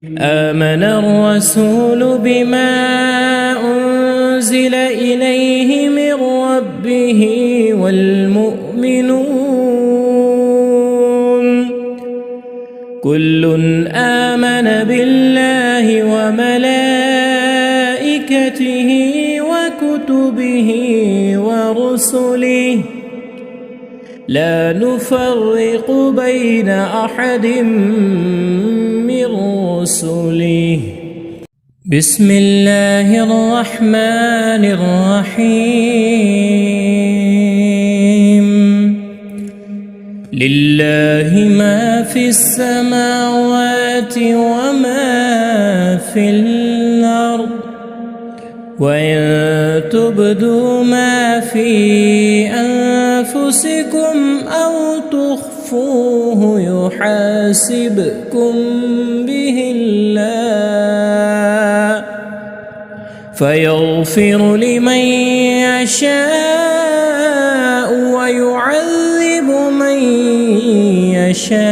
آمن الرسول بما أنزل إليه من ربه والمؤمنون كل آمن بالله وملائكته وكتبه ورسله لا نفرق بين أحد من رسله. بسم الله الرحمن الرحيم. لله ما في السماوات وما في الأرض وإن تبدوا ما في أنفسكم أو تخفوه يحاسبكم به الله فيغفر لمن يشاء ويعذب من يشاء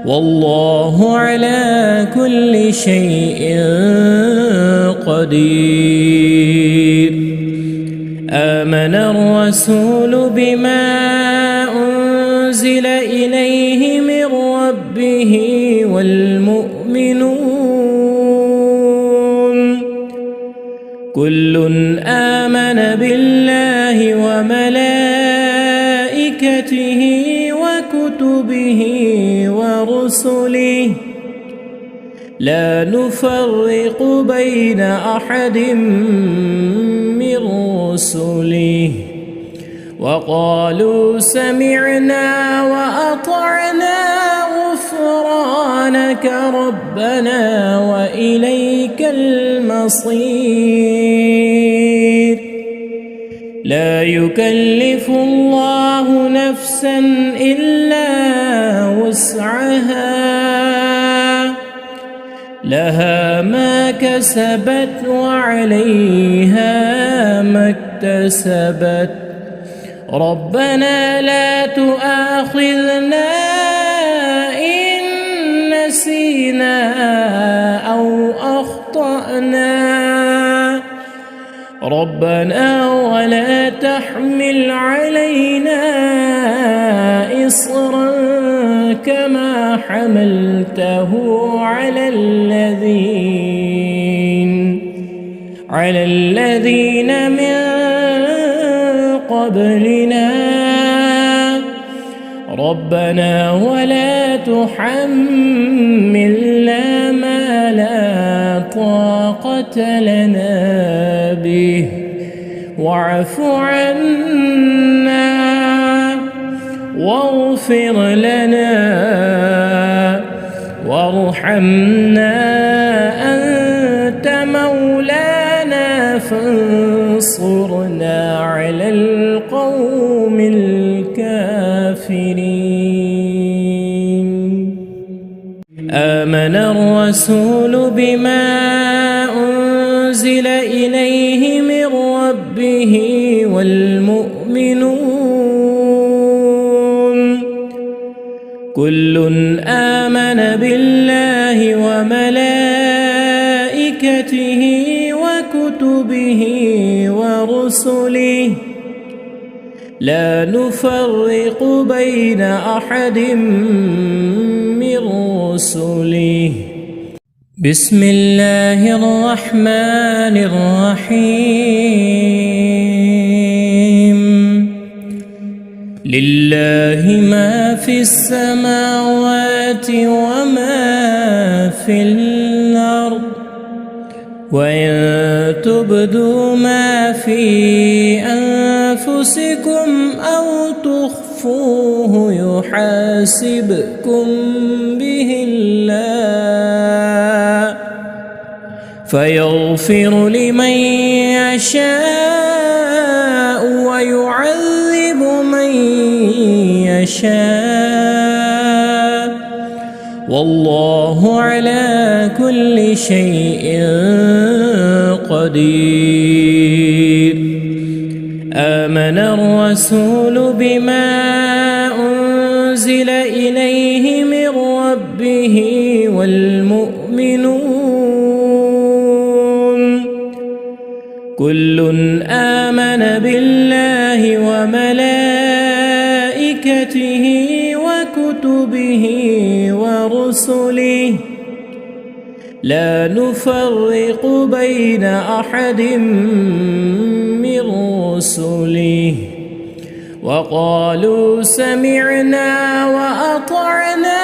والله على كل شيء قدير. آمن الرسول بما أنزل إليه من ربه والمؤمنون كل آمن بالله وملائكته وكتبه ورسله لا نفرق بين أحد من رسله وقالوا سمعنا وأطعنا غفرانك ربنا وإليك المصير. لا يكلف الله نفسا إلا وسعها لها ما كسبت وعليها ما اكتسبت ربنا لا تؤاخذنا إن نسينا أو أخطأنا ربنا ولا تحمل علينا إصرا كما حملته على الذين من قبلنا ربنا ولا تحملنا ما لا طاقة لنا به واعف عنا واغفر لنا وارحمنا أنت مولانا فانصرنا على القوم الكافرين. آمن الرسول بما أنزل إليه من ربه والمؤمنون كل آمن بالله وملائكته وكتبه ورسله لا نفرق بين أحد من رسله. بسم الله الرحمن الرحيم. لله ما في السماوات وما في الأرض وإن تبدوا ما في أنفسكم أو تخفوه يحاسبكم به الله فيغفر لمن يشاء ويعذب من يشاء والله على كل شيء قدير. آمن الرسول بما أنزل إليه من ربه والمؤمنون كل آمن بالله وملائكته وكتبه ورسله لا نفرق بين أحد من رسله وقالوا سمعنا وأطعنا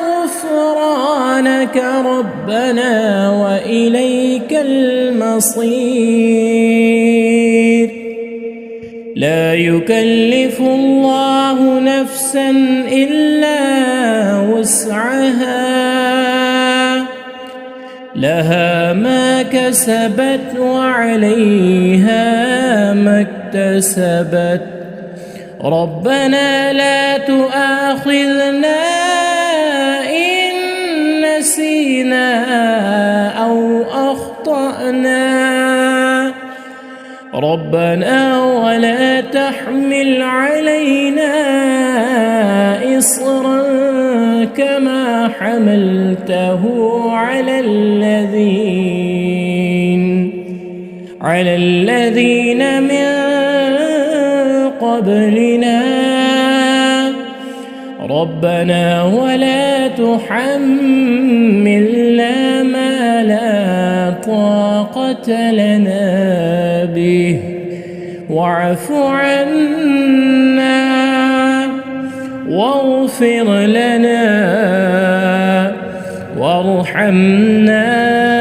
غفرانك ربنا وإليك المصير لا يكلف الله نفسا إلا وسعها لها ما كسبت وعليها ما اكتسبت ربنا لا تؤاخذنا إن نسينا أو أخطأنا ربنا ولا تحمل علينا إصرا كما حملته على الذين من قبلنا ربنا ولا تحملنا ما لا طاقة لنا به واعف عنا واغفر لنا وارحمنا